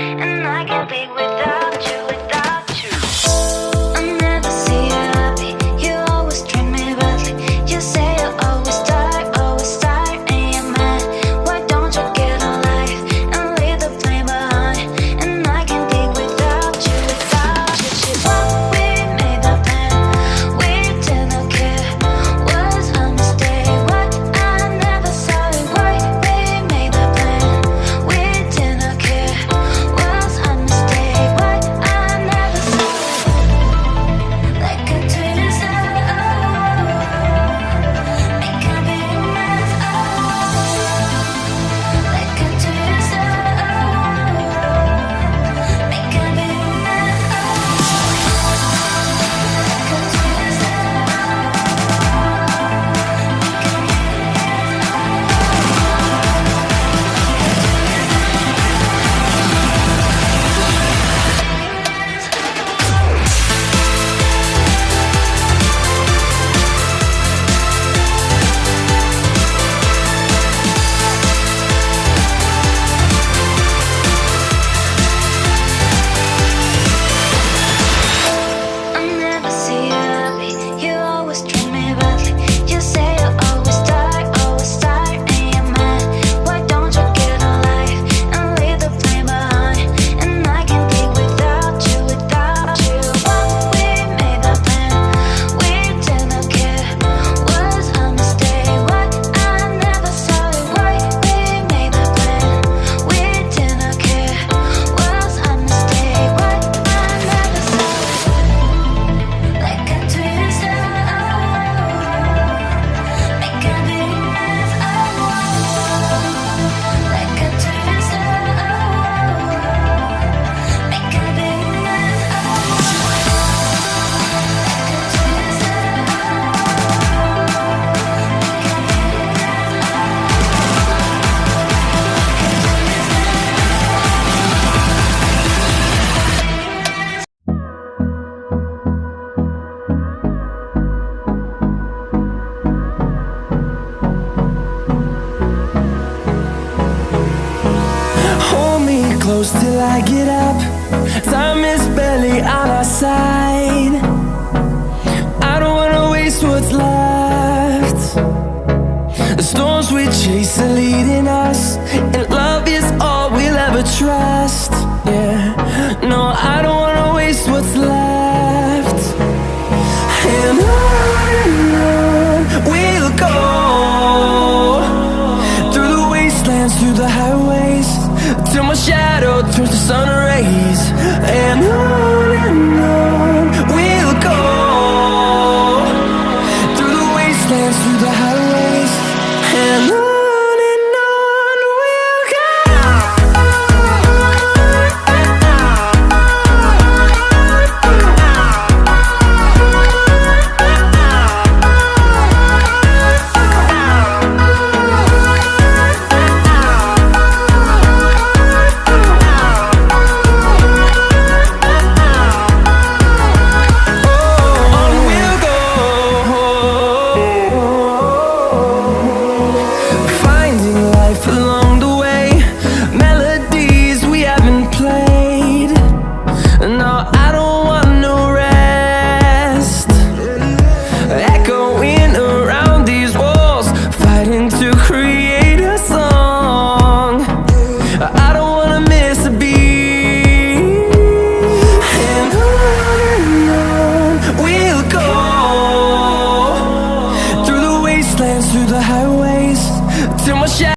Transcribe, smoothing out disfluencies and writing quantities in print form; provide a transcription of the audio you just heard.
and I can't be without you, without you. I never see you happy, you always treat me badly. You say you always tired, and you're mad. Why don't you get a life and leave the blame behind? And I can't be without you, without you. We made that plan, we didn't care. Was a mistake, what? I never saw it right. We made that plan, we didn't care. Was a mistake, what? I never saw it. Like a twist, make a big mess, like a twist, make a big mess, like a twist, I never see you happy, you always treat me badly. You say you always tired, and you're mad. Why don't you get a life and leave the blame behind? And I can't be without you, without you. We made that plan, we didn't care. Was a mistake, what? I never saw it right. We made that plan, we didn't care. Was a mistake, what? I never saw it. Like a twist, make a big mess, like a twist, make a big mess, Hold me close till I get up. Time is barely on our side. I don't wanna waste what's left. The storms we chase are leading us, and love is all we'll ever trust. Yeah, no, I don't wanna waste what's left. And on we'll go, through the wastelands, through the highways, till my shadow turns to sun rays. And on we'll go, through the wastelands, through the highways, and on. Through the highways, till my shadow